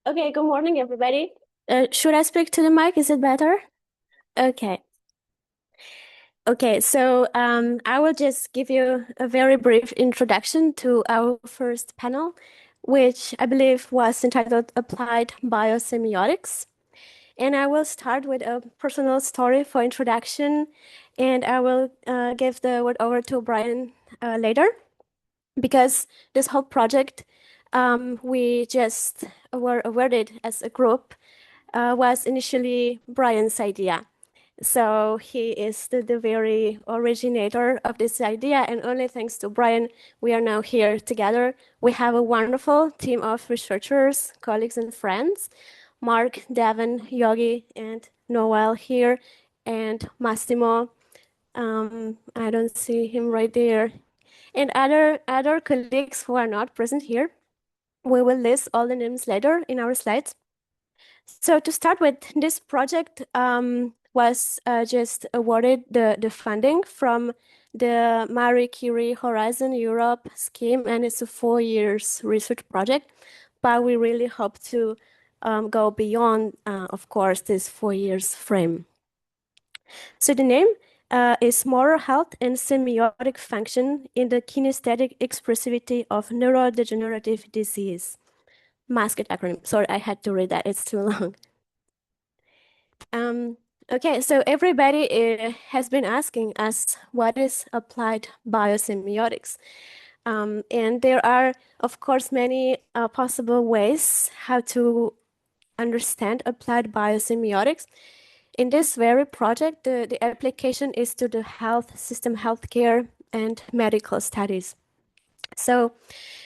Okay, good morning, everybody. Should I speak to the mic? Is it better? Okay. Okay, so I will just give you a very brief introduction to our first panel, which I believe was entitled Applied Biosemiotics. And I will start with a personal story for introduction, and I will give the word over to Brian later, because this whole project we just were awarded as a group was initially Brian's idea. So he is the very originator of this idea, and only thanks to Brian, we are now here together. We have a wonderful team of researchers, colleagues, and friends. Mark, Devon, Yogi, and Noel here, and Massimo. I don't see him right there. And other colleagues who are not present here. We will list all the names later in our slides. So to start with, this project was just awarded the funding from the Marie Curie Horizon Europe scheme, and it's a 4 years research project. But we really hope to go beyond, of course, this 4 years frame. So the name is Moral Health and Semiotic Function in the Kinesthetic Expressivity of Neurodegenerative Disease. Masked acronym. Sorry, I had to read that. It's too long. Okay, so everybody has been asking us what is applied biosemiotics. And there are, of course, many possible ways how to understand applied biosemiotics. In this very project, the application is to the health system, healthcare, and medical studies. So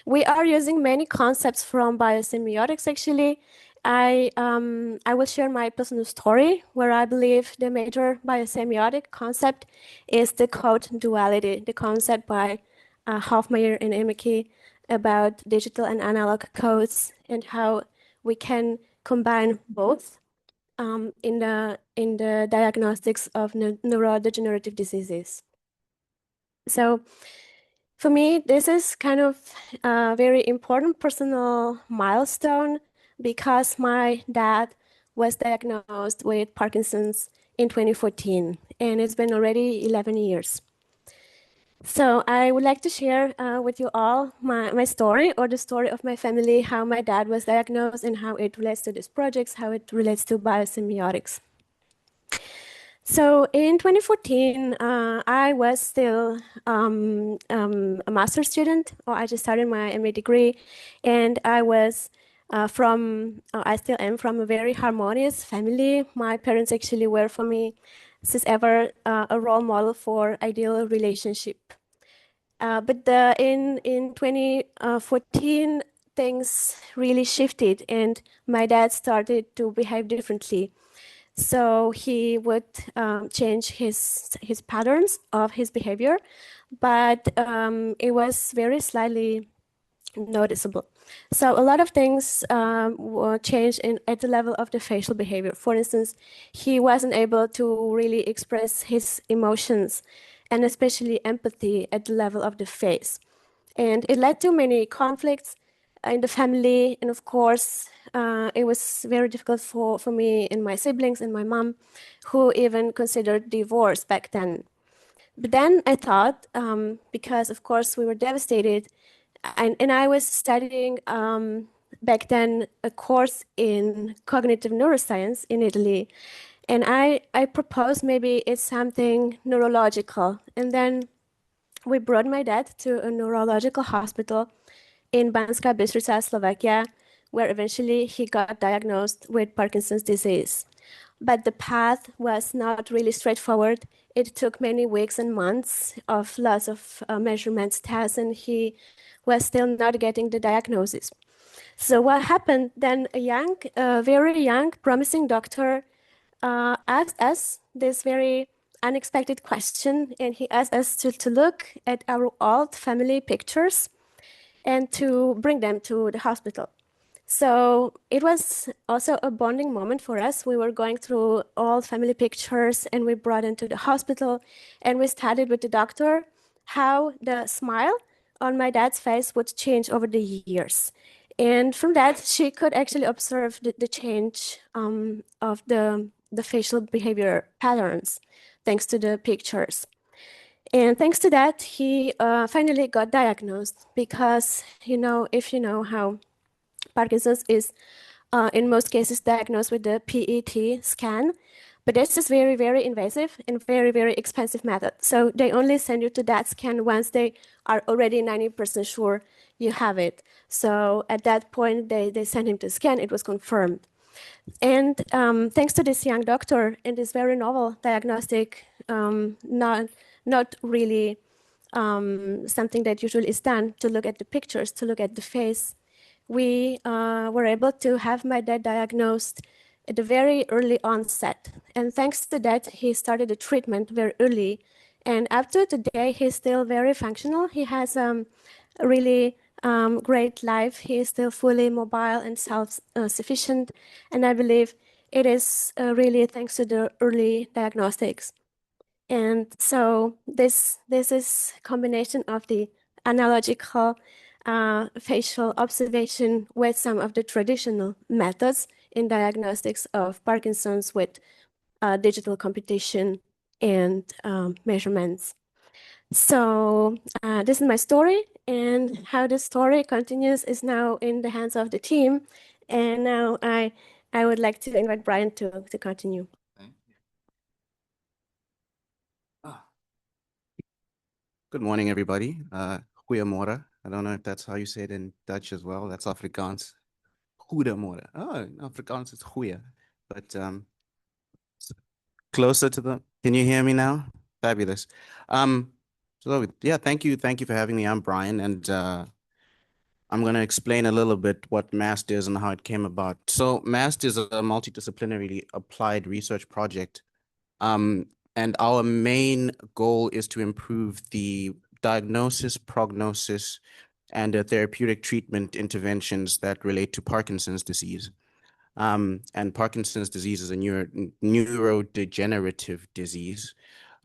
we are using many concepts from biosemiotics, actually. I will share my personal story where I believe the major biosemiotic concept is the code duality, the concept by Hofmeier and Emeke about digital and analog codes and how we can combine both in the diagnostics of neurodegenerative diseases. So for me, this is kind of a very important personal milestone because my dad was diagnosed with Parkinson's in 2014, and it's been already 11 years. So I would like to share with you all my story or the story of my family, how my dad was diagnosed and how it relates to these projects, how it relates to biosemiotics. So in 2014, I was still a master's student, or I just started my MA degree, and I was I still am from a very harmonious family. My parents actually were for me, since ever, a role model for ideal relationship. But in 2014, things really shifted, and my dad started to behave differently. So he would change his patterns of his behavior, but it was very slightly noticeable. So a lot of things were changed at the level of the facial behavior. For instance, he wasn't able to really express his emotions, and especially empathy at the level of the face. And it led to many conflicts in the family. And of course, it was very difficult for me and my siblings and my mom, who even considered divorce back then. But then I thought, because of course we were devastated, and I was studying back then a course in cognitive neuroscience in Italy. And I proposed maybe it's something neurological. And then we brought my dad to a neurological hospital in Banská Bystrica, Slovakia, where eventually he got diagnosed with Parkinson's disease. But the path was not really straightforward. It took many weeks and months of lots of measurements, tests, and he was still not getting the diagnosis. So what happened then? Very young, promising doctor asked us this very unexpected question, and he asked us to look at our old family pictures and to bring them to the hospital. So it was also a bonding moment for us. We were going through all family pictures and we brought them to the hospital and we studied with the doctor how the smile on my dad's face would change over the years. And from that, she could actually observe the change of the facial behavior patterns thanks to the pictures. And thanks to that, he finally got diagnosed because, if you know how Parkinson's is in most cases diagnosed with the PET scan, but this is very, very invasive and very, very expensive method. So they only send you to that scan once they are already 90% sure you have it. So at that point, they sent him to scan, it was confirmed. And thanks to this young doctor and this very novel diagnostic, not really something that usually is done to look at the pictures, to look at the face, we were able to have my dad diagnosed at the very early onset. And thanks to that, he started the treatment very early. And up to today, he's still very functional. He has a really great life. He is still fully mobile and self-sufficient. And I believe it is really thanks to the early diagnostics. And so this is combination of the analogical facial observation with some of the traditional methods in diagnostics of Parkinson's with digital computation and measurements. So this is my story, and how the story continues is now in the hands of the team. And now I would like to invite Brian to continue. Good morning, everybody. Goeiemorgen. I don't know if that's how you say it in Dutch as well. That's Afrikaans. Goedemorgen. Oh, in Afrikaans it's goeie. But closer to the, can you hear me now? Fabulous. So yeah, thank you for having me. I'm Brian, and I'm going to explain a little bit what MAST is and how it came about. So MAST is a multidisciplinary applied research project. And our main goal is to improve the diagnosis, prognosis, and therapeutic treatment interventions that relate to Parkinson's disease. And Parkinson's disease is a neurodegenerative disease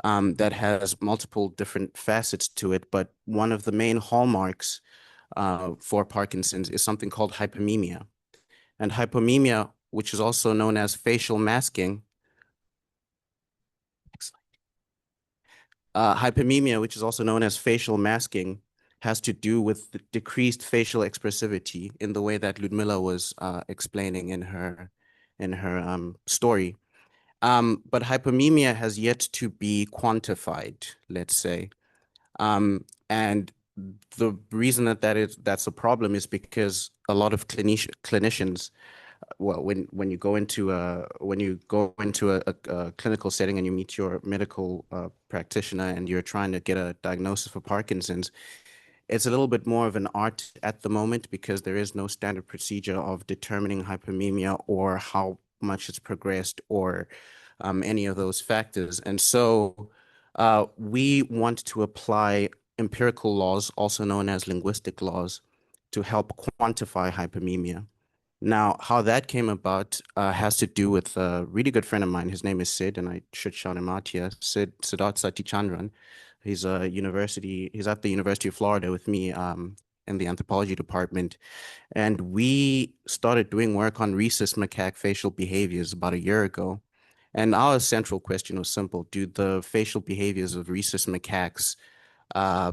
that has multiple different facets to it. But one of the main hallmarks for Parkinson's is something called hypomemia. And hypomemia, which is also known as facial masking, hypomemia, which is also known as facial masking, has to do with the decreased facial expressivity in the way that Ľudmila was explaining in her story. But hypomemia has yet to be quantified, let's say. And the reason that's a problem is because a lot of clinicians, well, when you go into a clinical setting and you meet your medical practitioner and you're trying to get a diagnosis for Parkinson's, it's a little bit more of an art at the moment because there is no standard procedure of determining hypomemia or how much it's progressed or any of those factors. And so we want to apply empirical laws, also known as linguistic laws, to help quantify hypomemia. Now, how that came about has to do with a really good friend of mine. His name is Sid, and I should shout him out here. Siddharth Satichandran. He's at the University of Florida with me in the anthropology department. And we started doing work on rhesus macaque facial behaviors about a year ago. And our central question was simple. Do the facial behaviors of rhesus macaques,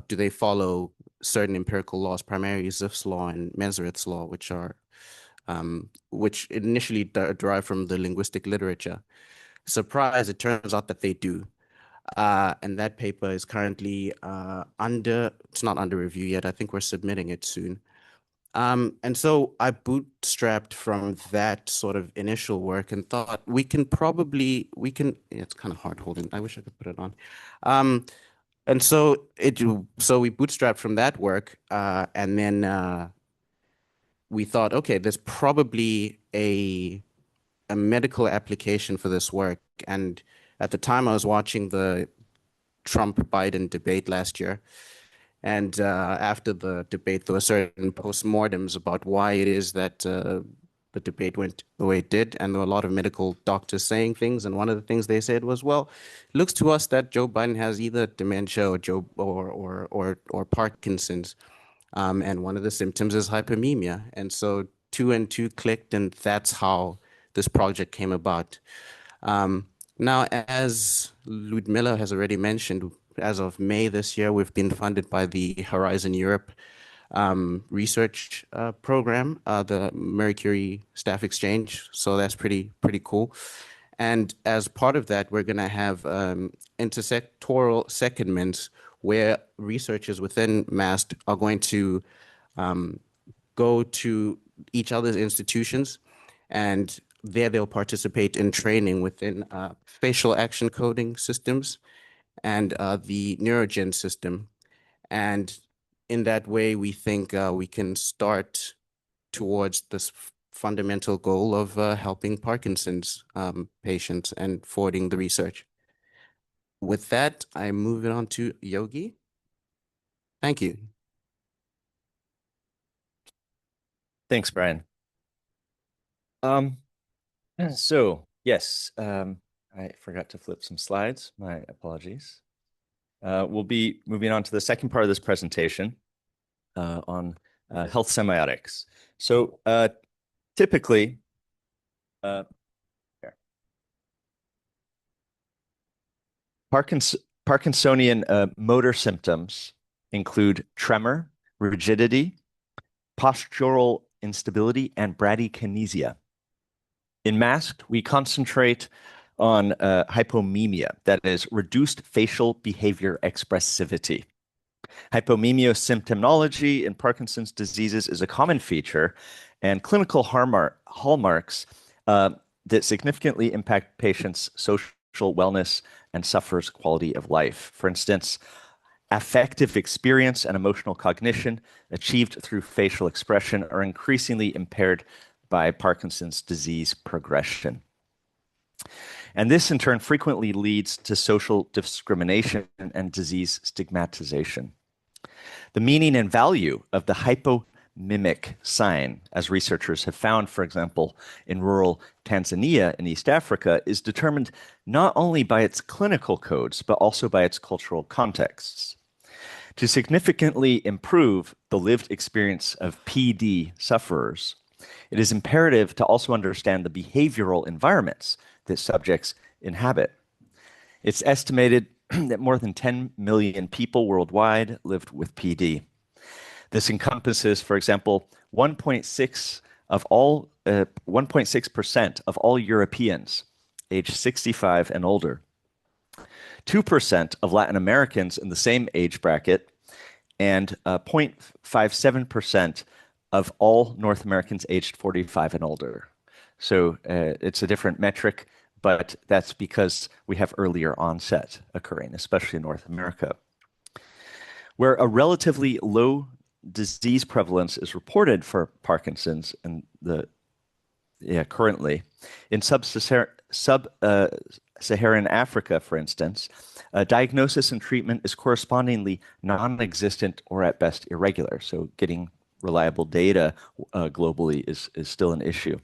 do they follow certain empirical laws, primarily Zipf's law and Mesereth's law, which initially derived from the linguistic literature? Surprise, it turns out that they do. And that paper is currently it's not under review yet. I think we're submitting it soon. And so I bootstrapped from that sort of initial work and thought it's kind of hard holding. I wish I could put it on. And so we bootstrapped from that work, and then we thought, okay, there's probably a medical application for this work. And at the time, I was watching the Trump-Biden debate last year. And after the debate, there were certain postmortems about why it is that the debate went the way it did. And there were a lot of medical doctors saying things. And one of the things they said was, well, it looks to us that Joe Biden has either dementia or Parkinson's. And one of the symptoms is hypomemia. And so two and two clicked, and that's how this project came about. Now, as Ľudmila has already mentioned, as of May this year, we've been funded by the Horizon Europe research program, the Mercury Staff Exchange. So that's pretty cool. And as part of that, we're going to have intersectoral secondments where researchers within MAST are going to go to each other's institutions, and there they'll participate in training within facial action coding systems and the neurogen system. And in that way, we think we can start towards this fundamental goal of helping Parkinson's patients and forwarding the research. With that, I move it on to Yogi. Thank you. Thanks, Brian. So yes, I forgot to flip some slides. My apologies. We'll be moving on to the second part of this presentation on health semiotics. So typically, Parkinsonian motor symptoms include tremor, rigidity, postural instability, and bradykinesia. In MAST, we concentrate on hypomemia, that is, reduced facial behavior expressivity. Hypomemiosymptomology in Parkinson's diseases is a common feature, and clinical hallmarks that significantly impact patients' social wellness and sufferers' quality of life. For instance, affective experience and emotional cognition achieved through facial expression are increasingly impaired by Parkinson's disease progression. And this, in turn, frequently leads to social discrimination and disease stigmatization. The meaning and value of the hypomimic sign, as researchers have found, for example, in rural Tanzania in East Africa, is determined not only by its clinical codes, but also by its cultural contexts. To significantly improve the lived experience of PD sufferers, it is imperative to also understand the behavioral environments that subjects inhabit. It's estimated that more than 10 million people worldwide lived with PD. This encompasses, for example, 1.6% of all Europeans aged 65 and older, 2% of Latin Americans in the same age bracket, and 0.57% of all North Americans aged 45 and older. So it's a different metric, but that's because we have earlier onset occurring, especially in North America. Where a relatively low disease prevalence is reported for Parkinson's currently, in sub-Saharan Africa, for instance, diagnosis and treatment is correspondingly non-existent or at best irregular. So getting reliable data globally is still an issue.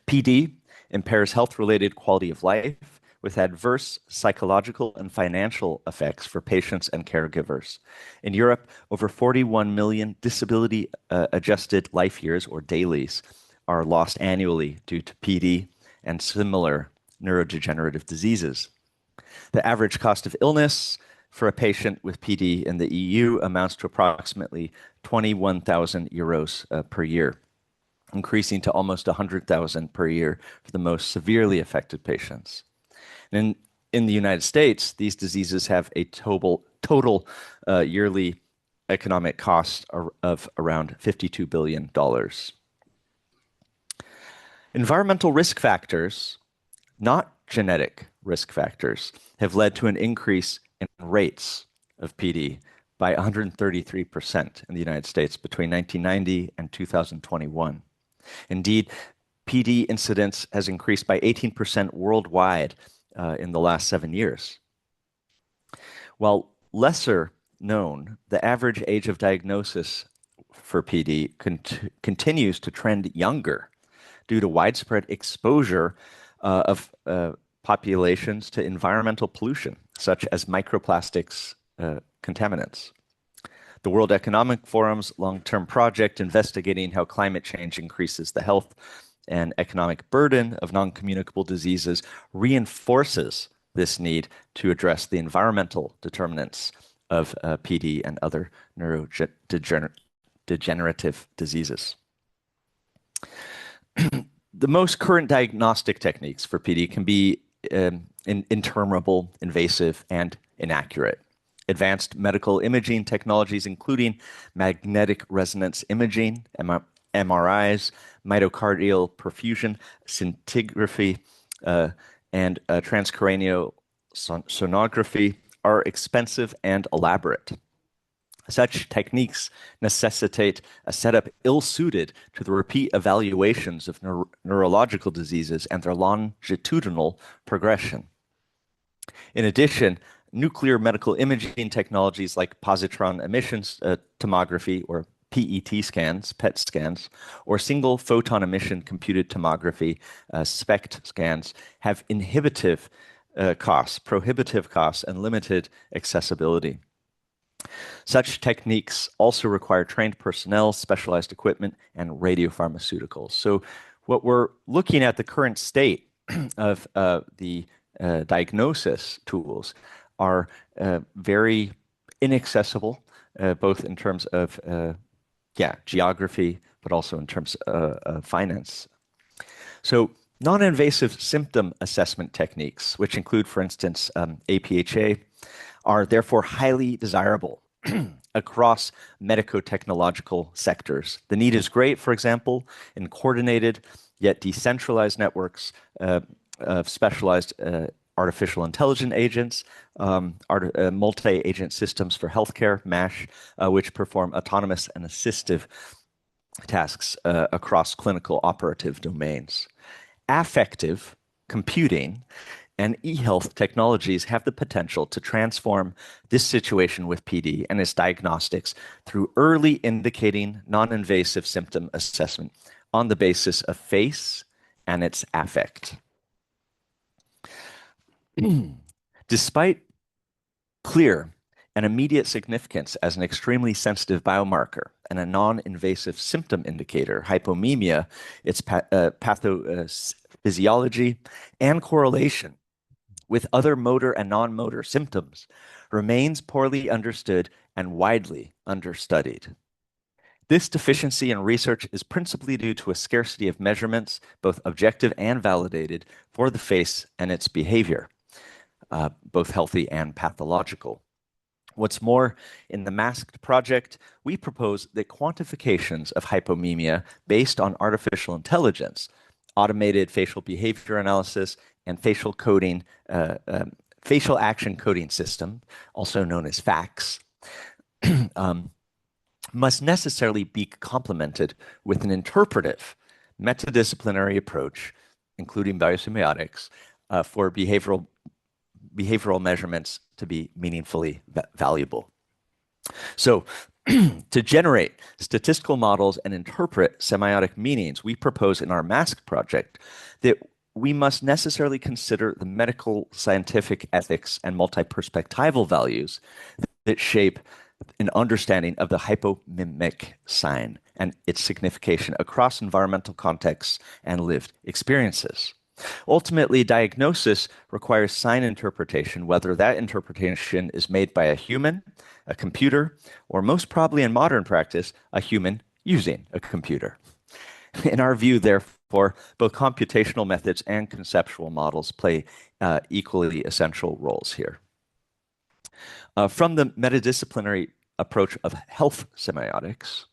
PD impairs health-related quality of life with adverse psychological and financial effects for patients and caregivers. In Europe, over 41 million disability-adjusted life years, or dailies, are lost annually due to PD and similar neurodegenerative diseases. The average cost of illness for a patient with PD in the EU amounts to approximately 21,000 euros per year, increasing to almost 100,000 per year for the most severely affected patients. And in the United States, these diseases have a total yearly economic cost of around $52 billion. Environmental risk factors, not genetic risk factors, have led to an increase in rates of PD by 133% in the United States between 1990 and 2021. Indeed, PD incidence has increased by 18% worldwide in the last 7 years. While lesser known, the average age of diagnosis for PD continues to trend younger due to widespread exposure of populations to environmental pollution, such as microplastics contaminants. The World Economic Forum's long-term project investigating how climate change increases the health and economic burden of non-communicable diseases reinforces this need to address the environmental determinants of PD and other neurodegenerative diseases. The most current diagnostic techniques for PD can be interminable, invasive, and inaccurate. Advanced medical imaging technologies, including magnetic resonance imaging, MRIs, myocardial perfusion, scintigraphy, and transcranial sonography, are expensive and elaborate. Such techniques necessitate a setup ill-suited to the repeat evaluations of neurological diseases and their longitudinal progression. In addition, nuclear medical imaging technologies like positron emission tomography, or PET scans, PET scans, or single photon emission computed tomography, SPECT scans, have prohibitive costs, and limited accessibility. Such techniques also require trained personnel, specialized equipment, and radiopharmaceuticals. So what we're looking at, the current state of the diagnosis tools, are very inaccessible, both in terms of geography, but also in terms of finance. So non-invasive symptom assessment techniques, which include, for instance, APHA, are therefore highly desirable across medico-technological sectors. The need is great, for example, in coordinated yet decentralized networks of specialized artificial intelligence agents, multi-agent systems for healthcare, MASH, which perform autonomous and assistive tasks across clinical operative domains. Affective computing and e-health technologies have the potential to transform this situation with PD and its diagnostics through early indicating non-invasive symptom assessment on the basis of face and its affect. Despite clear and immediate significance as an extremely sensitive biomarker and a non-invasive symptom indicator, hypomemia, its pathophysiology, and correlation with other motor and non-motor symptoms remains poorly understood and widely understudied. This deficiency in research is principally due to a scarcity of measurements, both objective and validated, for the face and its behavior, both healthy and pathological. What's more, in the MASKED project, we propose that quantifications of hypomemia based on artificial intelligence, automated facial behavior analysis, and facial action coding system, also known as FACS, must necessarily be complemented with an interpretive, metadisciplinary approach, including biosemiotics, for behavioral measurements to be meaningfully valuable. So, to generate statistical models and interpret semiotic meanings, we propose in our MASK project that we must necessarily consider the medical, scientific ethics, and multi-perspectival values that shape an understanding of the hypomimic sign and its signification across environmental contexts and lived experiences. Ultimately, diagnosis requires sign interpretation, whether that interpretation is made by a human, a computer, or most probably in modern practice, a human using a computer. In our view, therefore, both computational methods and conceptual models play equally essential roles here. From the metadisciplinary approach of health semiotics,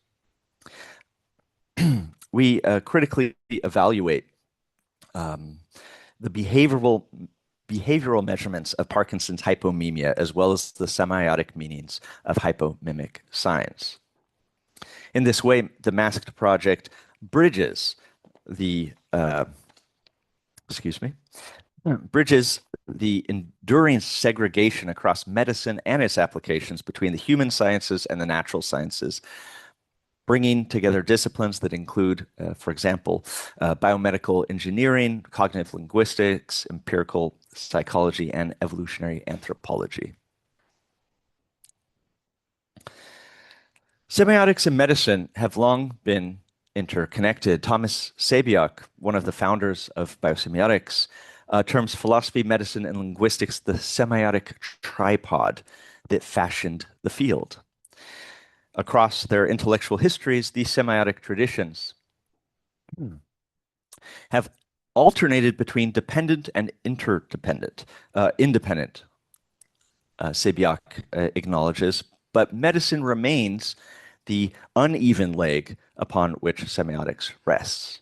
we critically evaluate the behavioral measurements of Parkinson's hypomemia, as well as the semiotic meanings of hypomimic signs. In this way, the MASKED project bridges the enduring segregation across medicine and its applications between the human sciences and the natural sciences, bringing together disciplines that include, for example, biomedical engineering, cognitive linguistics, empirical psychology, and evolutionary anthropology. Semiotics and medicine have long been interconnected. Thomas Sabiak, one of the founders of biosemiotics, terms philosophy, medicine, and linguistics the semiotic tripod that fashioned the field. Across their intellectual histories, these semiotic traditions have alternated between dependent and independent. Sabiak acknowledges, but medicine remains the uneven leg upon which semiotics rests.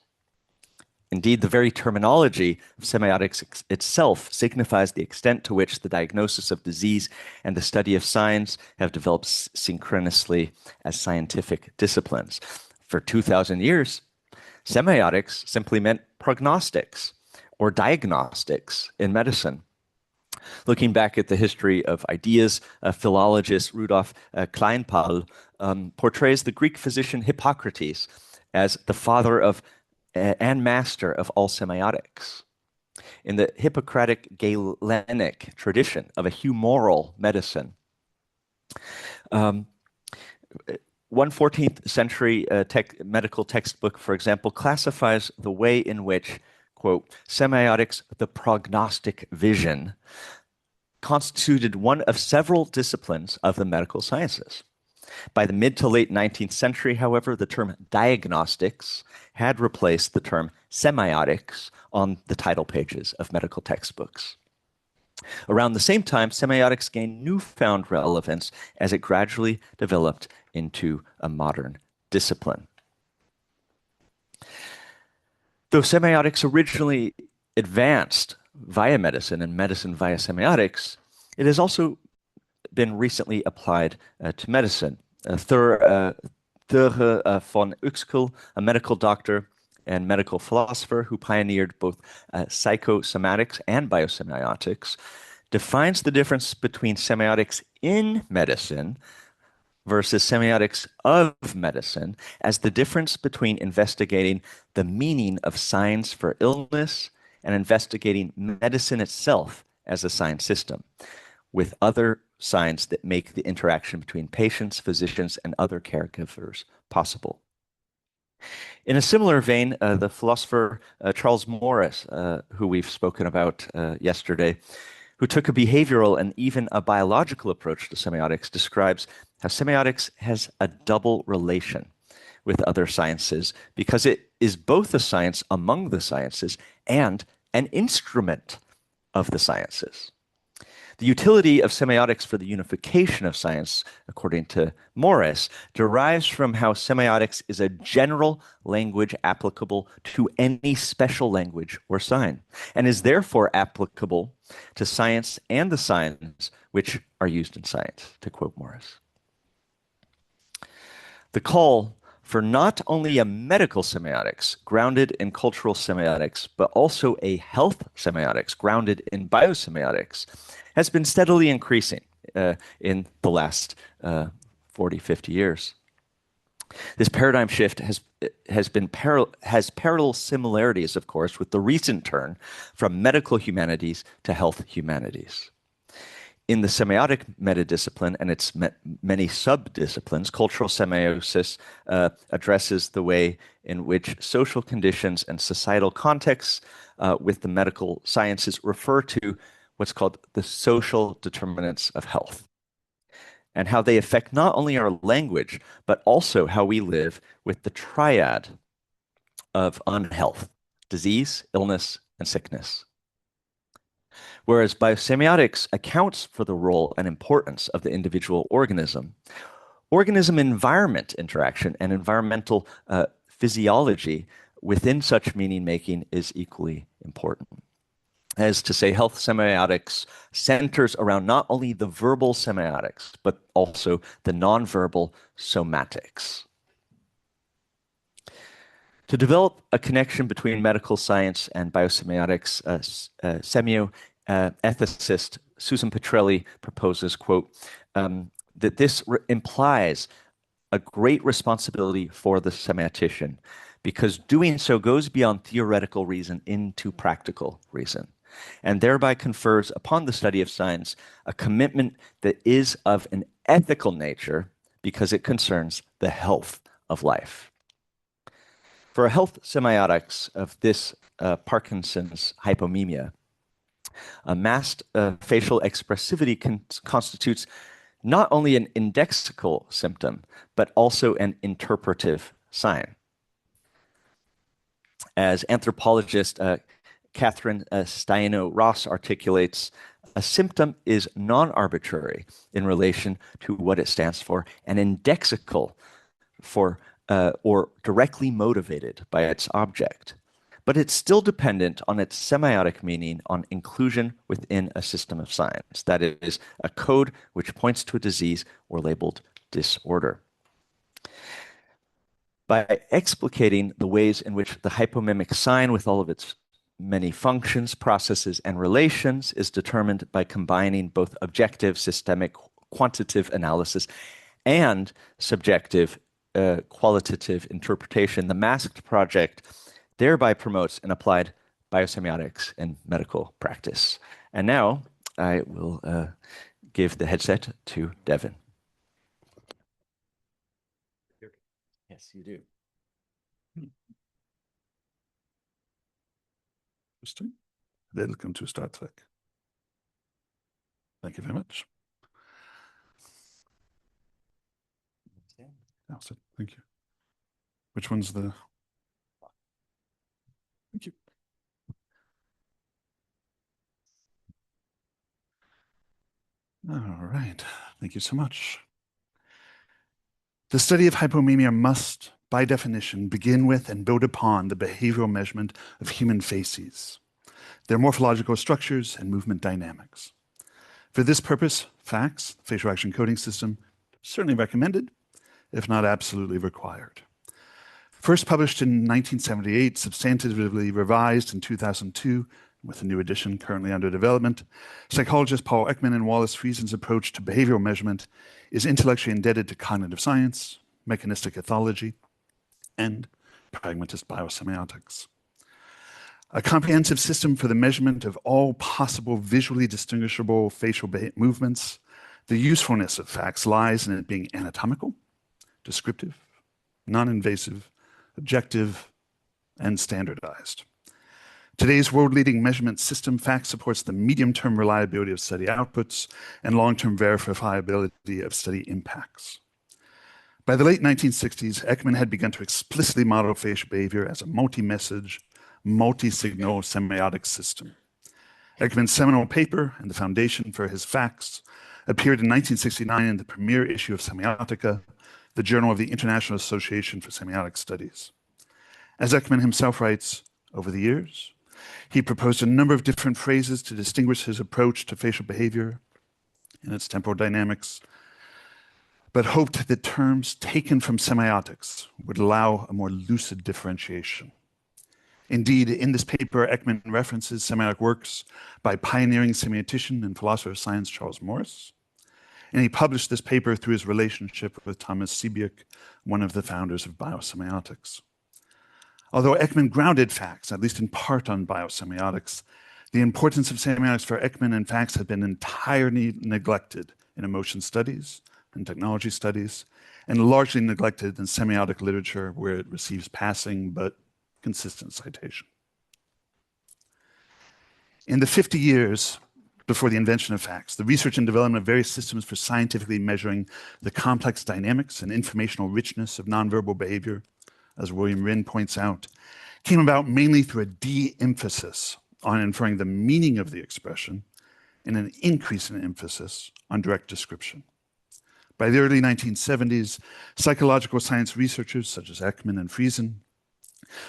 Indeed, the very terminology of semiotics itself signifies the extent to which the diagnosis of disease and the study of signs have developed synchronously as scientific disciplines. For 2,000 years, semiotics simply meant prognostics or diagnostics in medicine. Looking back at the history of ideas, philologist Rudolf Kleinpaul portrays the Greek physician Hippocrates as the father of and master of all semiotics. In the Hippocratic Galenic tradition of a humoral medicine, one 14th century medical textbook, for example, classifies the way in which, quote, semiotics, the prognostic vision, constituted one of several disciplines of the medical sciences. By the mid to late 19th century, however, the term diagnostics had replaced the term semiotics on the title pages of medical textbooks. Around the same time, semiotics gained newfound relevance as it gradually developed into a modern discipline. Though semiotics originally advanced via medicine and medicine via semiotics, it has also been recently applied to medicine. Thur von Uexküll, a medical doctor and medical philosopher who pioneered both psychosomatics and biosemiotics, defines the difference between semiotics in medicine versus semiotics of medicine as the difference between investigating the meaning of signs for illness and investigating medicine itself as a sign system, with other signs that make the interaction between patients, physicians, and other caregivers possible. In a similar vein, the philosopher Charles Morris, who we've spoken about yesterday, who took a behavioral and even a biological approach to semiotics, describes how semiotics has a double relation with other sciences because it is both a science among the sciences and an instrument of the sciences. The utility of semiotics for the unification of science, according to Morris, derives from how semiotics is a general language applicable to any special language or sign, and is therefore applicable to science and the signs which are used in science, to quote Morris. The call for not only a medical semiotics grounded in cultural semiotics, but also a health semiotics grounded in biosemiotics has been steadily increasing in the last 40, 50 years. This paradigm shift has parallel similarities, of course, with the recent turn from medical humanities to health humanities. In the semiotic metadiscipline and its many sub-disciplines, cultural semiosis addresses the way in which social conditions and societal contexts with the medical sciences refer to what's called the social determinants of health, and how they affect not only our language, but also how we live with the triad of unhealth, disease, illness, and sickness. Whereas biosemiotics accounts for the role and importance of the individual organism-environment interaction and environmental physiology within such meaning-making is equally important. As to say, health semiotics centers around not only the verbal semiotics, but also the nonverbal somatics. To develop a connection between medical science and biosemiotics, semioethicist Susan Petrelli proposes, quote, that this implies a great responsibility for the semiotician, because doing so goes beyond theoretical reason into practical reason, and thereby confers upon the study of science a commitment that is of an ethical nature because it concerns the health of life. For a health semiotics of this Parkinson's hypomemia, a masked facial expressivity constitutes not only an indexical symptom, but also an interpretive sign. As anthropologist Catherine Staino-Ross articulates, a symptom is non-arbitrary in relation to what it stands for, and indexical for or directly motivated by its object. But it's still dependent on its semiotic meaning on inclusion within a system of science. That is, a code which points to a disease or labeled disorder. By explicating the ways in which the hypomemic sign, with all of its many functions, processes, and relations, is determined by combining both objective, systemic, quantitative analysis and subjective, qualitative interpretation, the masked project thereby promotes an applied biosemiotics in medical practice. And now I will give the headset to Devon. Yes, you do. Welcome to Star Trek. Thank you very much. Awesome. Thank you. Which one's the... Thank you. All right. Thank you so much. The study of hypomemia must, by definition, begin with and build upon the behavioral measurement of human faces, their morphological structures and movement dynamics. For this purpose, FACS, facial action coding system, certainly recommended, if not absolutely required. First published in 1978, substantively revised in 2002, with a new edition currently under development, psychologists Paul Ekman and Wallace Friesen's approach to behavioral measurement is intellectually indebted to cognitive science, mechanistic ethology, and pragmatist biosemiotics. A comprehensive system for the measurement of all possible visually distinguishable facial movements, the usefulness of FACS lies in it being anatomical, descriptive, non-invasive, objective, and standardized. Today's world-leading measurement system, FACS, supports the medium-term reliability of study outputs and long-term verifiability of study impacts. By the late 1960s, Ekman had begun to explicitly model facial behavior as a multi-message, multi-signal semiotic system. Ekman's seminal paper and the foundation for his FACS appeared in 1969 in the premier issue of Semiotica, the Journal of the International Association for Semiotic Studies. As Ekman himself writes, over the years, he proposed a number of different phrases to distinguish his approach to facial behavior and its temporal dynamics, but hoped that terms taken from semiotics would allow a more lucid differentiation. Indeed, in this paper, Ekman references semiotic works by pioneering semiotician and philosopher of science Charles Morris, and he published this paper through his relationship with Thomas Siebiak, one of the founders of biosemiotics. Although Ekman grounded FACS, at least in part, on biosemiotics, the importance of semiotics for Ekman and FACS had been entirely neglected in emotion studies and technology studies, and largely neglected in semiotic literature where it receives passing but consistent citation. In the 50 years before the invention of FACS, the research and development of various systems for scientifically measuring the complex dynamics and informational richness of nonverbal behavior, as William Wren points out, came about mainly through a de-emphasis on inferring the meaning of the expression and an increase in emphasis on direct description. By the early 1970s, psychological science researchers such as Ekman and Friesen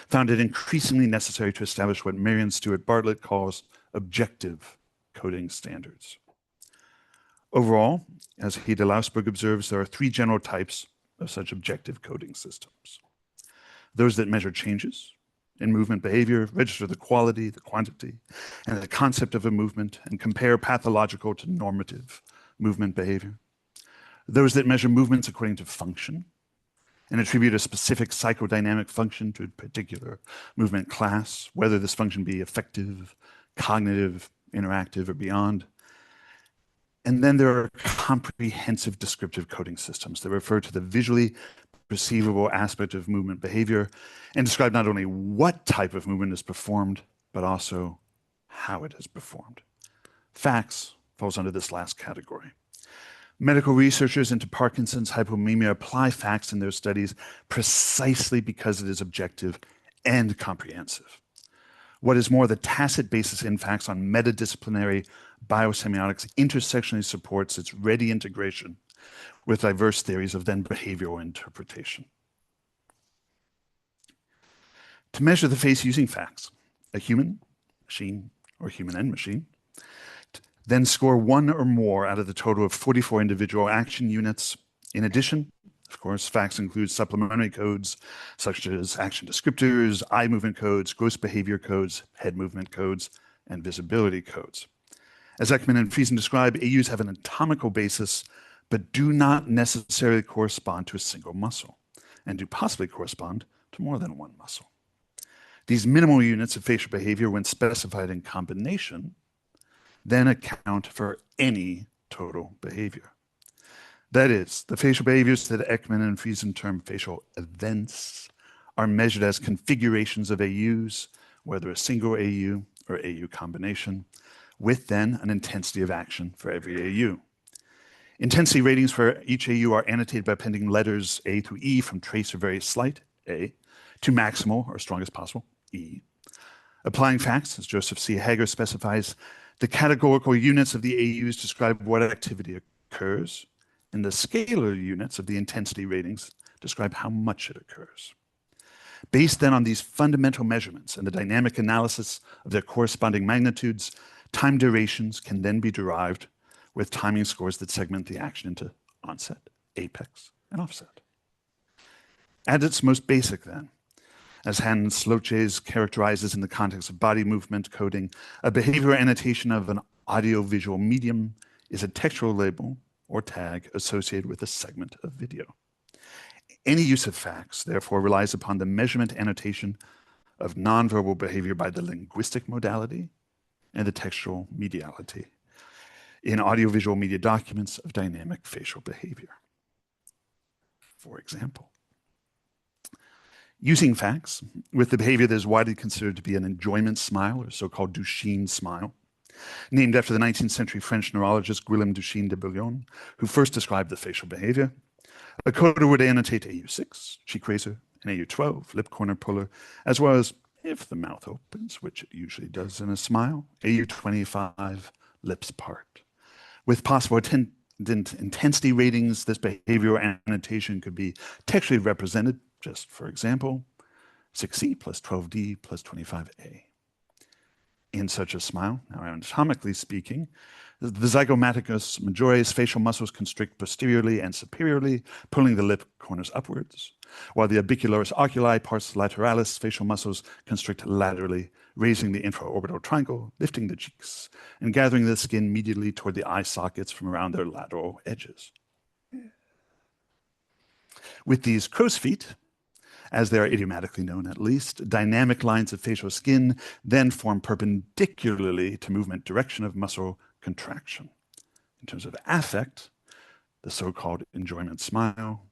found it increasingly necessary to establish what Marion Stewart Bartlett calls objective coding standards. Overall, as Hida Lausberg observes, there are three general types of such objective coding systems. Those that measure changes in movement behavior, register the quality, the quantity, and the concept of a movement, and compare pathological to normative movement behavior. Those that measure movements according to function and attribute a specific psychodynamic function to a particular movement class, whether this function be affective, cognitive, interactive, or beyond. And then there are comprehensive descriptive coding systems that refer to the visually perceivable aspect of movement behavior and describe not only what type of movement is performed, but also how it is performed. Facts falls under this last category. Medical researchers into Parkinson's hypomemia apply facts in their studies precisely because it is objective and comprehensive. What is more, the tacit basis in facts on metadisciplinary biosemiotics intersectionally supports its ready integration with diverse theories of then behavioral interpretation. To measure the face using facts, a human, machine, or human and machine, then score one or more out of the total of 44 individual action units. In addition, of course, facts include supplementary codes such as action descriptors, eye movement codes, gross behavior codes, head movement codes, and visibility codes. As Ekman and Friesen describe, AUs have an anatomical basis, but do not necessarily correspond to a single muscle, and do possibly correspond to more than one muscle. These minimal units of facial behavior, when specified in combination, then account for any total behavior. That is, the facial behaviors that Ekman and Friesen term facial events are measured as configurations of AUs, whether a single AU or AU combination, with then an intensity of action for every AU. Intensity ratings for each AU are annotated by appending letters A through E from trace or very slight, A, to maximal or strongest possible, E. Applying facts, as Joseph C. Hager specifies, the categorical units of the AUs describe what activity occurs, and the scalar units of the intensity ratings describe how much it occurs. Based then on these fundamental measurements and the dynamic analysis of their corresponding magnitudes, time durations can then be derived with timing scores that segment the action into onset, apex, and offset. At its most basic then, as Hans Sloches characterizes in the context of body movement coding, a behavioral annotation of an audiovisual medium is a textual label or tag associated with a segment of video. Any use of facts, therefore, relies upon the measurement annotation of nonverbal behavior by the linguistic modality and the textual mediality in audiovisual media documents of dynamic facial behavior. For example, using facts with the behavior that is widely considered to be an enjoyment smile, or so-called Duchenne smile, named after the 19th century French neurologist Guillaume Duchenne de Bouillon, who first described the facial behavior. A coder would annotate AU6, cheek raiser, and AU12, lip corner puller, as well as, if the mouth opens, which it usually does in a smile, AU25, lips part. With possible intensity ratings, this behavioral annotation could be textually represented, just for example, 6C plus 12D plus 25A. In such a smile, now anatomically speaking, the zygomaticus majoris facial muscles constrict posteriorly and superiorly, pulling the lip corners upwards, while the orbicularis oculi pars lateralis facial muscles constrict laterally, raising the infraorbital triangle, lifting the cheeks, and gathering the skin medially toward the eye sockets from around their lateral edges. With these crow's feet, as they are idiomatically known at least, dynamic lines of facial skin then form perpendicularly to movement direction of muscle contraction. In terms of affect, the so-called enjoyment smile,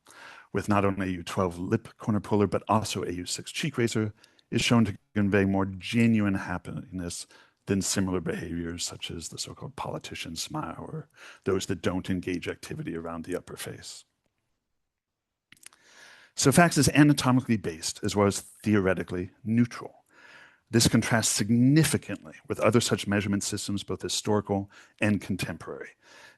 with not only AU12 lip corner puller, but also AU6 cheek raiser, is shown to convey more genuine happiness than similar behaviors such as the so-called politician smile or those that don't engage activity around the upper face. So facts is anatomically based as well as theoretically neutral. This contrasts significantly with other such measurement systems, both historical and contemporary,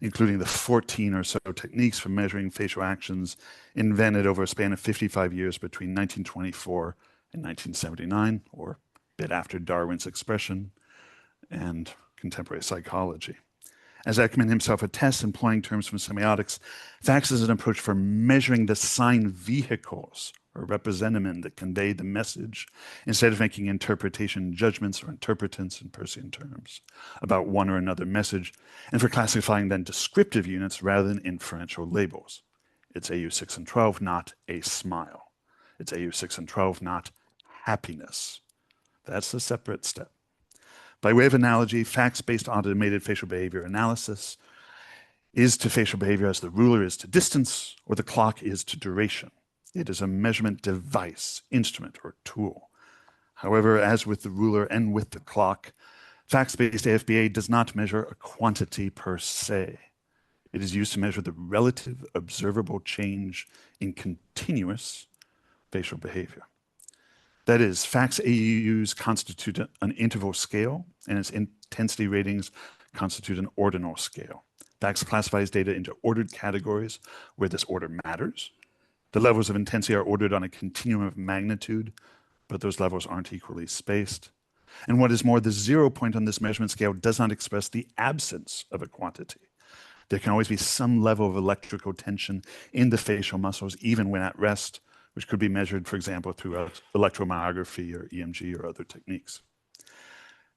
including the 14 or so techniques for measuring facial actions invented over a span of 55 years between 1924 and 1979, or a bit after Darwin's expression, and contemporary psychology. As Ekman himself attests, employing terms from semiotics, facts is an approach for measuring the sign vehicles or representamen that convey the message, instead of making interpretation judgments or interpretants in Peircean terms about one or another message, and for classifying then descriptive units rather than inferential labels. It's AU6 and 12, not a smile. It's AU6 and 12, not happiness. That's a separate step. By way of analogy, facts-based automated facial behavior analysis is to facial behavior as the ruler is to distance or the clock is to duration. It is a measurement device, instrument, or tool. However, as with the ruler and with the clock, facts-based AFBA does not measure a quantity per se. It is used to measure the relative observable change in continuous facial behavior. That is, facts AUs constitute an interval scale, and its intensity ratings constitute an ordinal scale. Facts classifies data into ordered categories where this order matters. The levels of intensity are ordered on a continuum of magnitude, but those levels aren't equally spaced. And what is more, the 0 point on this measurement scale does not express the absence of a quantity. There can always be some level of electrical tension in the facial muscles, even when at rest, which could be measured, for example, through electromyography or EMG or other techniques.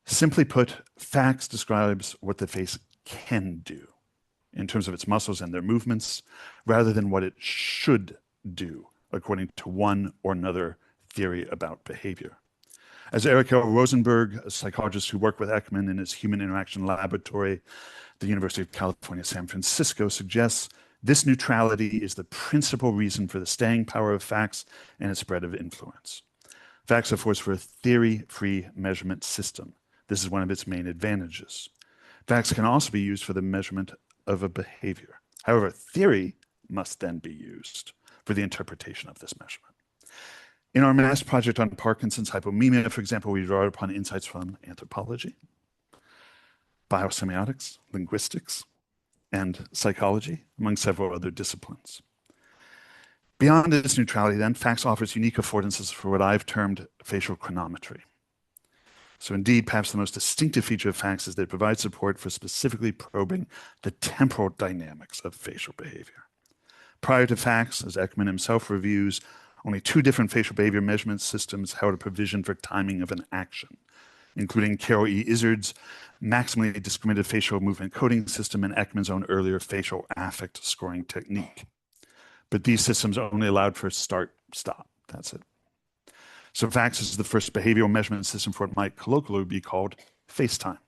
Simply put, facts describes what the face can do in terms of its muscles and their movements, rather than what it should do, according to one or another theory about behavior. As Eric L. Rosenberg, a psychologist who worked with Ekman in his Human Interaction Laboratory at the University of California, San Francisco, suggests, this neutrality is the principal reason for the staying power of facts and its spread of influence. Facts are force for a theory-free measurement system. This is one of its main advantages. Facts can also be used for the measurement of a behavior. However, theory must then be used for the interpretation of this measurement. In our master project on Parkinson's hypomemia, for example, we draw upon insights from anthropology, biosemiotics, linguistics, and psychology, among several other disciplines. Beyond its neutrality, then, facts offers unique affordances for what I've termed facial chronometry. So indeed, perhaps the most distinctive feature of facts is that it provides support for specifically probing the temporal dynamics of facial behavior. Prior to facts, as Ekman himself reviews, only 2 different facial behavior measurement systems held a provision for timing of an action, including Carol E. Izzard's maximally discriminated facial movement coding system and Ekman's own earlier facial affect scoring technique. But these systems only allowed for start, stop, that's it. So facts is the first behavioral measurement system for what might colloquially be called face time,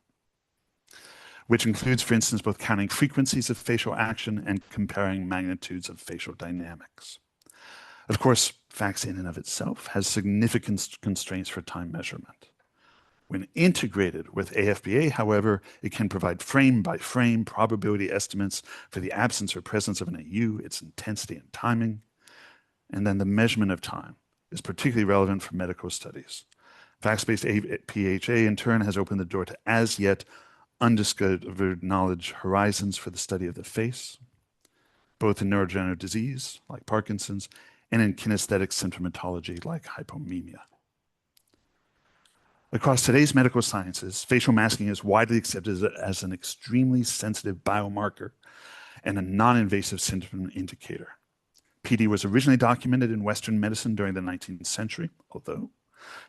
which includes, for instance, both counting frequencies of facial action and comparing magnitudes of facial dynamics. Of course, facts in and of itself has significant constraints for time measurement. When integrated with AFBA, however, it can provide frame-by-frame probability estimates for the absence or presence of an AU, its intensity and timing. And then the measurement of time is particularly relevant for medical studies. Facts-based PHA, in turn, has opened the door to as yet undiscovered knowledge horizons for the study of the face, both in neurodegenerative disease, like Parkinson's, and in kinesthetic symptomatology, like hypomemia. Across today's medical sciences, facial masking is widely accepted as an extremely sensitive biomarker and a non-invasive symptom indicator. PD was originally documented in Western medicine during the 19th century, although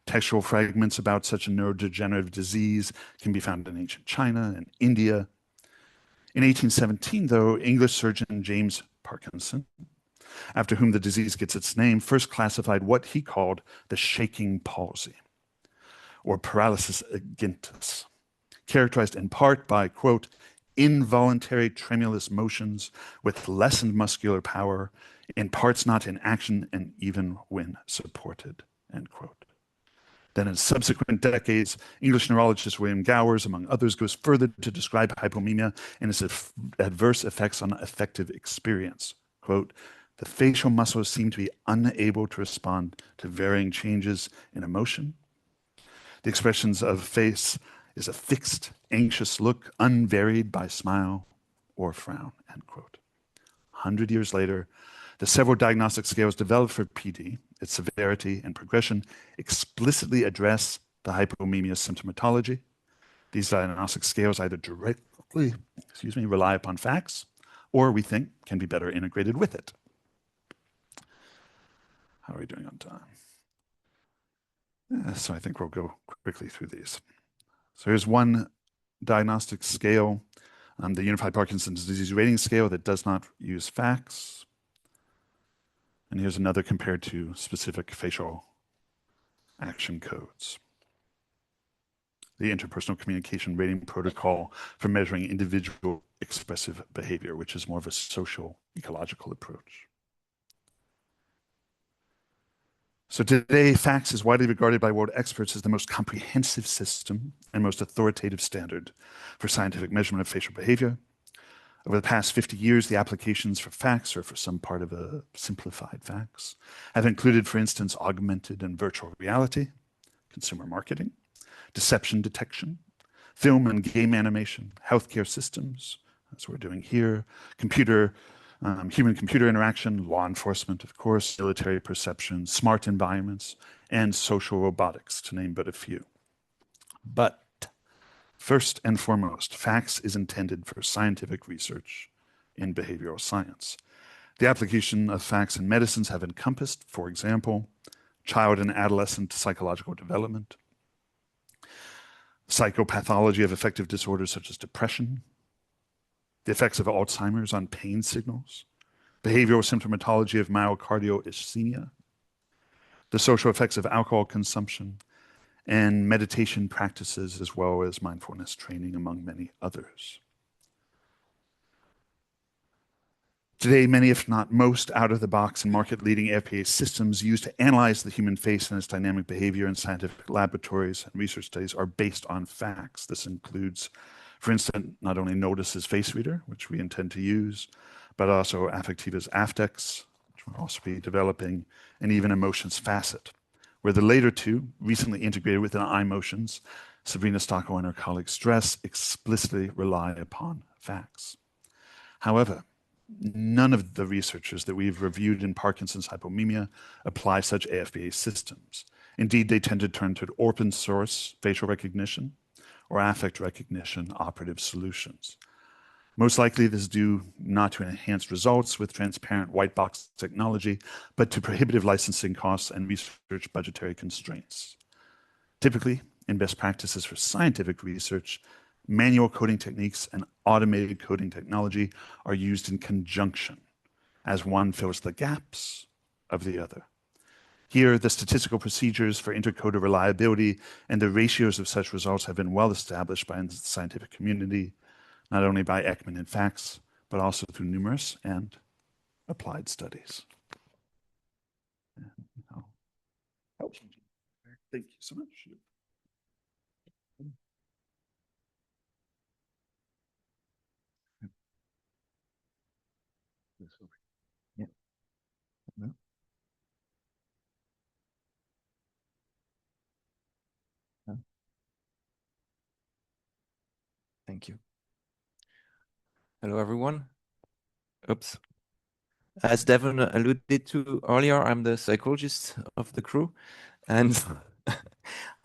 textual fragments about such a neurodegenerative disease can be found in ancient China and India. In 1817, though, English surgeon James Parkinson, after whom the disease gets its name, first classified what he called the shaking palsy, or paralysis agintus, characterized in part by, quote, involuntary tremulous motions with lessened muscular power, in parts not in action and even when supported, end quote. Then in subsequent decades, English neurologist William Gowers, among others, goes further to describe hypomemia and its adverse effects on affective experience. Quote, the facial muscles seem to be unable to respond to varying changes in emotion. The expressions of face is a fixed, anxious look, unvaried by smile or frown, end quote. 100 years later, the several diagnostic scales developed for PD, its severity and progression, explicitly address the hypomemia symptomatology. These diagnostic scales either directly, rely upon facts, or we think can be better integrated with it. How are we doing on time? So I think we'll go quickly through these. So here's one diagnostic scale, the Unified Parkinson's Disease Rating Scale that does not use facts. And here's another compared to specific facial action codes. the interpersonal communication rating protocol for measuring individual expressive behavior, which is more of a social ecological approach. So today, FACS is widely regarded by world experts as the most comprehensive system and most authoritative standard for scientific measurement of facial behavior. Over the past 50 years, the applications for FACS, or for some part of a simplified FACS, have included, for instance, augmented and virtual reality, consumer marketing, deception detection, film and game animation, healthcare systems, as we're doing here, human-computer interaction, law enforcement, of course, military perception, smart environments, and social robotics, to name but a few. But first and foremost, FACS is intended for scientific research in behavioral science. The application of FACS in medicines have encompassed, for example, child and adolescent psychological development, psychopathology of affective disorders such as depression, the effects of Alzheimer's on pain signals, behavioral symptomatology of myocardial ischemia, the social effects of alcohol consumption, and meditation practices, as well as mindfulness training, among many others. Today, many, if not most, out-of-the-box and market-leading FPA systems used to analyze the human face and its dynamic behavior in scientific laboratories and research studies are based on FACS. This includes, for instance, not only Notice's Face Reader, which we intend to use, but also Affectiva's Aftex, which we'll also be developing, and even Emotions Facet, where the later two, recently integrated within iMotions, Sabrina Stockwell and her colleague Stress, explicitly rely upon FACS. However, none of the researchers that we've reviewed in Parkinson's hypomemia apply such AFBA systems. Indeed, they tend to turn to open source facial recognition or affect recognition operative solutions. Most likely, this is due not to enhanced results with transparent white box technology, but to prohibitive licensing costs and research budgetary constraints. Typically, in best practices for scientific research, manual coding techniques and automated coding technology are used in conjunction, as one fills the gaps of the other. Here, the statistical procedures for intercoder reliability and the ratios of such results have been well established by the scientific community, not only by Ekman and FACS, but also through numerous and applied studies. Thank you so much. Yeah. No. No. Thank you. Hello, everyone. Oops. As Devon alluded to earlier, I'm the psychologist of the crew, and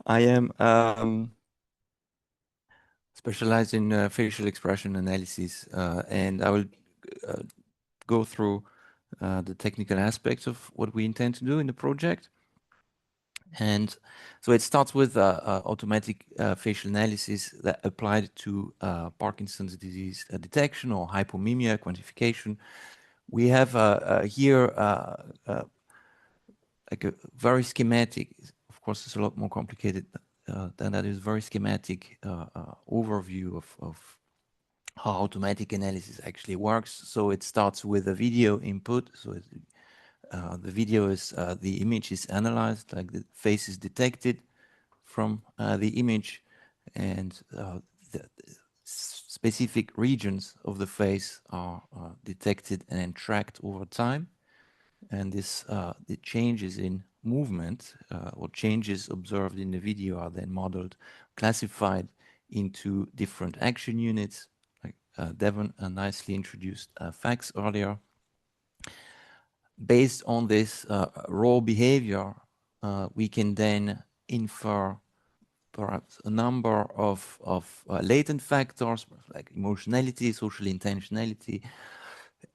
I am specialized in facial expression analysis, and I will go through the technical aspects of what we intend to do in the project. And so it starts with automatic facial analysis that applied to Parkinson's disease detection or hypomemia quantification. We have here like a very schematic, of course, it's a lot more complicated than that, is very schematic overview of how automatic analysis actually works. So it starts with a video input. So the video is, the image is analyzed, like the face is detected from the image, and the specific regions of the face are detected and then tracked over time. And this, the changes in movement or changes observed in the video are then modeled, classified into different action units. Like Devon nicely introduced FACS earlier. Based on this raw behavior, we can then infer perhaps a number of latent factors like emotionality, social intentionality,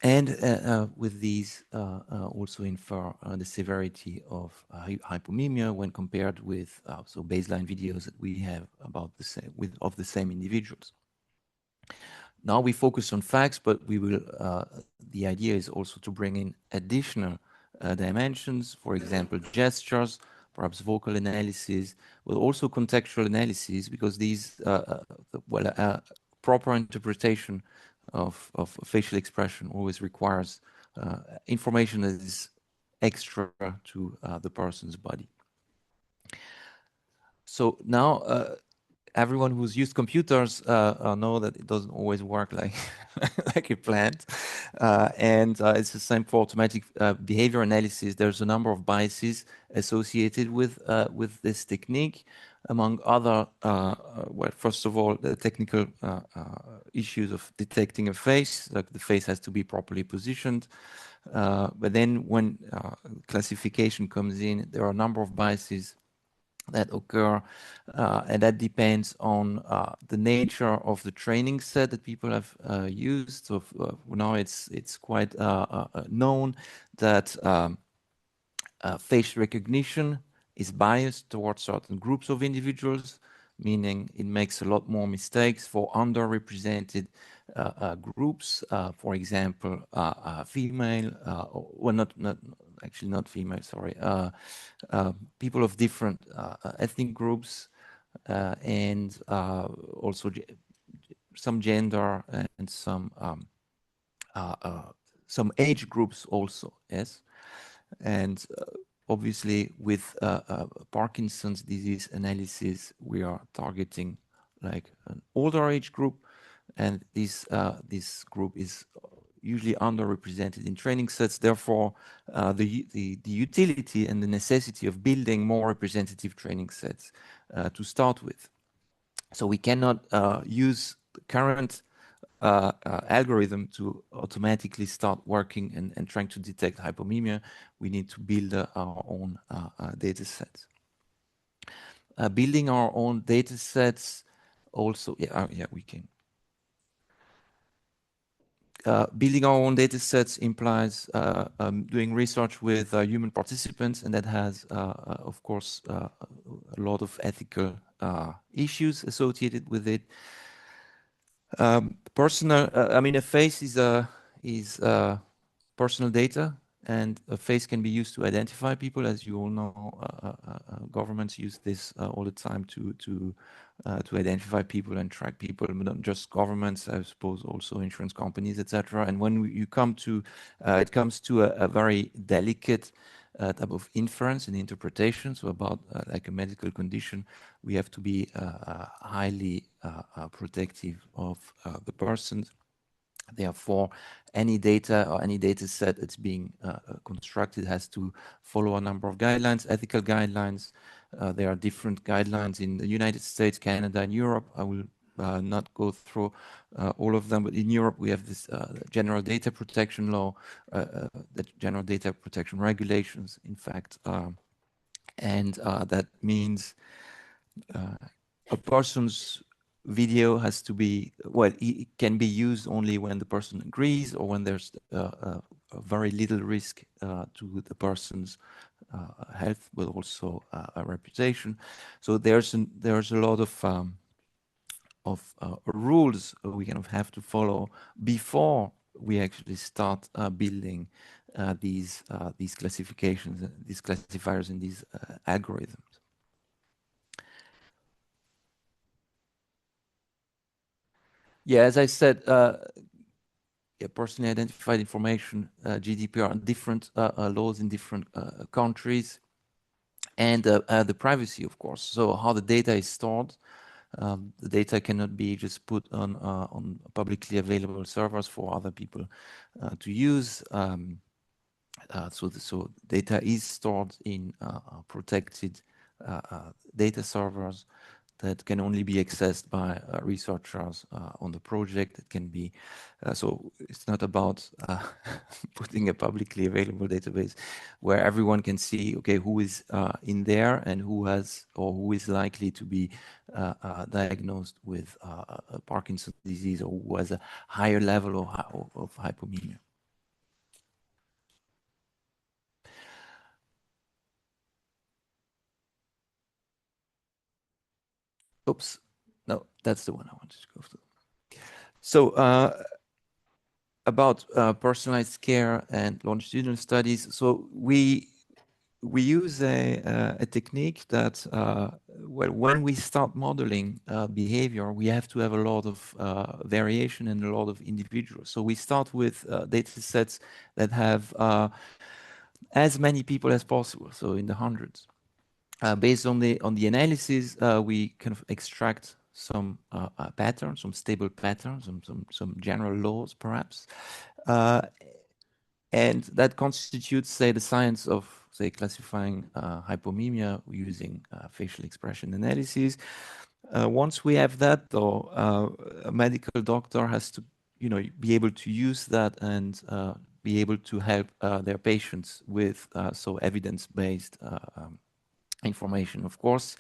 and with these also infer the severity of hypomemia when compared with so baseline videos that we have about the same of the same individuals. Now we focus on FACS, but we will. The idea is also to bring in additional dimensions, for example, gestures, perhaps vocal analysis, but also contextual analysis, because these, proper interpretation of facial expression always requires information that is extra to the person's body. So now everyone who's used computers know that it doesn't always work like like you planned, and it's the same for automatic behavior analysis. There's a number of biases associated with this technique, among other. Well, first of all, the technical issues of detecting a face, like the face has to be properly positioned. But then when classification comes in, there are a number of biases that occur, and that depends on the nature of the training set that people have used. So now it's quite known that face recognition is biased towards certain groups of individuals, meaning it makes a lot more mistakes for underrepresented groups. For example, female, well, not female, sorry, people of different ethnic groups, and also some gender and some age groups also, yes. And obviously with Parkinson's disease analysis, we are targeting like an older age group, and this group is usually underrepresented in training sets. Therefore, the utility and the necessity of building more representative training sets to start with. So we cannot use the current algorithm to automatically start working and trying to detect hypomimia. We need to build our own data sets. Building our own data sets also, we can. Building our own data sets implies doing research with human participants, and that has, of course, a lot of ethical issues associated with it. Personal, I mean, a face is personal data, and a face can be used to identify people. As you all know, governments use this all the time to identify people and track people, but not just governments, I suppose also insurance companies, etc. And when you come to, it comes to a very delicate type of inference and interpretation. So about like a medical condition, we have to be highly protective of the person. Therefore, any data or any data set that's being constructed has to follow a number of guidelines, ethical guidelines. There are different guidelines in the United States, Canada, and Europe. I will not go through all of them, but in Europe we have this general data protection law, the general data protection regulations, in fact, and that means a person's video has to be, well, it can be used only when the person agrees or when there's a very little risk to the person's health, but also a reputation. So there's a lot of rules we kind of have to follow before we actually start building these classifications, these classifiers, and these algorithms. Yeah, as I said, personally identified information, GDPR, and different laws in different countries, and the privacy, of course. So how the data is stored. The data cannot be just put on publicly available servers for other people to use. So data is stored in protected data servers that can only be accessed by researchers on the project. It can be, so it's not about putting a publicly available database where everyone can see, okay, who is in there and who has or who is likely to be diagnosed with Parkinson's disease or who has a higher level of hypomania. Oops, no, that's the one I wanted to go through. So about personalized care and longitudinal studies. So we we use a technique that, well, when we start modeling behavior, we have to have a lot of variation and a lot of individuals. So we start with data sets that have as many people as possible, so in the hundreds. Based on the analysis, we kind of extract some patterns, some stable patterns, some general laws, perhaps. And that constitutes, say, the science of, say, classifying hypomemia using facial expression analysis. Once we have that, though, a medical doctor has to, be able to use that and be able to help their patients with so evidence-based information. Of course,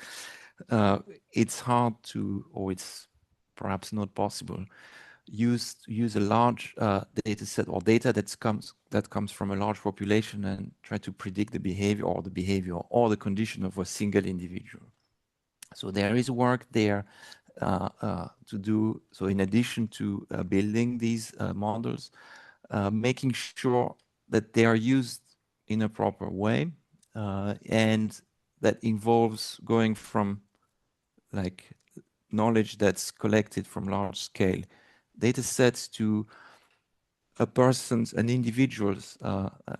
it's hard to, or it's perhaps not possible, use a large data set or data that comes from a large population and try to predict the behavior or the condition of a single individual. So there is work there to do. So in addition to building these models, making sure that they are used in a proper way, and that involves going from like knowledge that's collected from large scale data sets to an individual's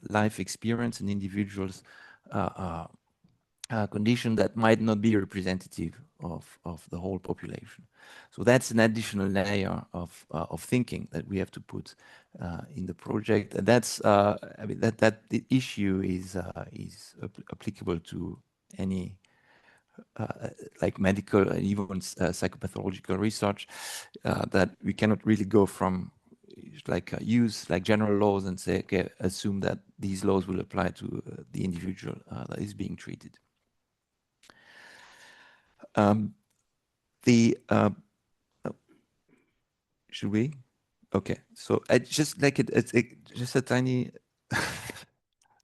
life experience, an individual's condition that might not be representative of the whole population. So that's an additional layer of thinking that we have to put in the project. And that's, I mean, that the issue is applicable to any like medical and even psychopathological research, that we cannot really go from like use like general laws and say, okay, assume that these laws will apply to the individual that is being treated. Should we? Okay, so I just like it's just a tiny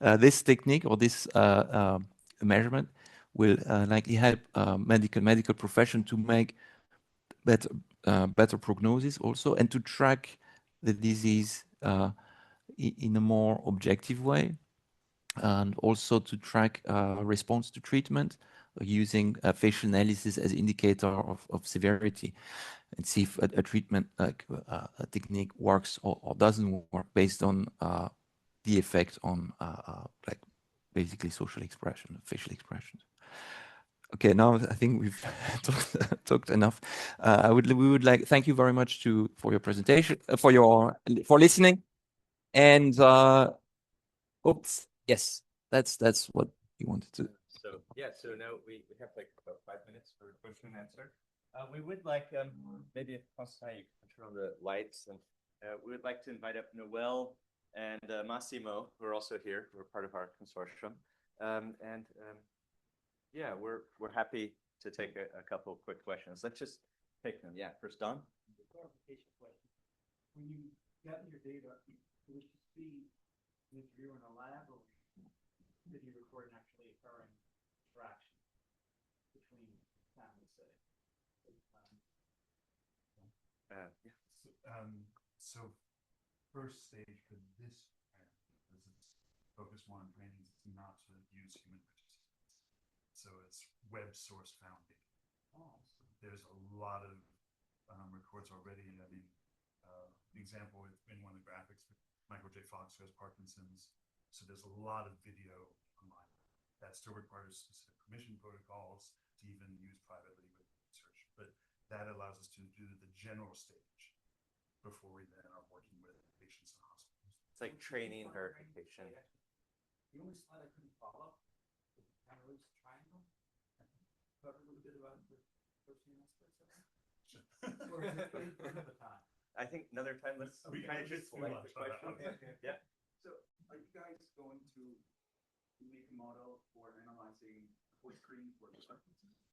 this technique or this measurement will likely help medical profession to make better prognosis also, and to track the disease in a more objective way, and also to track response to treatment using facial analysis as indicator of severity, and see if a treatment like a technique works or doesn't work based on the effect on like basically social expression, facial expressions. Okay, now I think we've talked enough. We would like thank you very much for your presentation, for listening, and oops, yes, that's what you wanted to. So yeah, so now we have like about 5 minutes for question and answer. We would like maybe if Constantine you can turn on the lights, and we would like to invite up Noel and Massimo, who are also here, who are part of our consortium, yeah, we're happy to take a couple of quick questions. Let's just take them. Yeah, first Don. The clarification question: when you got your data, was to see if you're in a lab or did you record an actually occurring interaction between families, say? So first stage for this grant, because it's focus more on training, it's not to use human participants. So it's web source found data. There's a lot of records already. I mean, example in one of the graphics, Michael J. Fox, who has Parkinson's. So there's a lot of video online. That still requires specific permission protocols to even use privately with research. But that allows us to do the general stage before we then are working with patients in hospitals. It's like training verification. The only slide I couldn't follow was the Cameroon's triangle. Talk a little bit about the protein aspects of that. Or is it another time? I think another time. Let's kind of just select the question. Yeah. So, are you guys going to make a model for analyzing or screening for Parkinson's?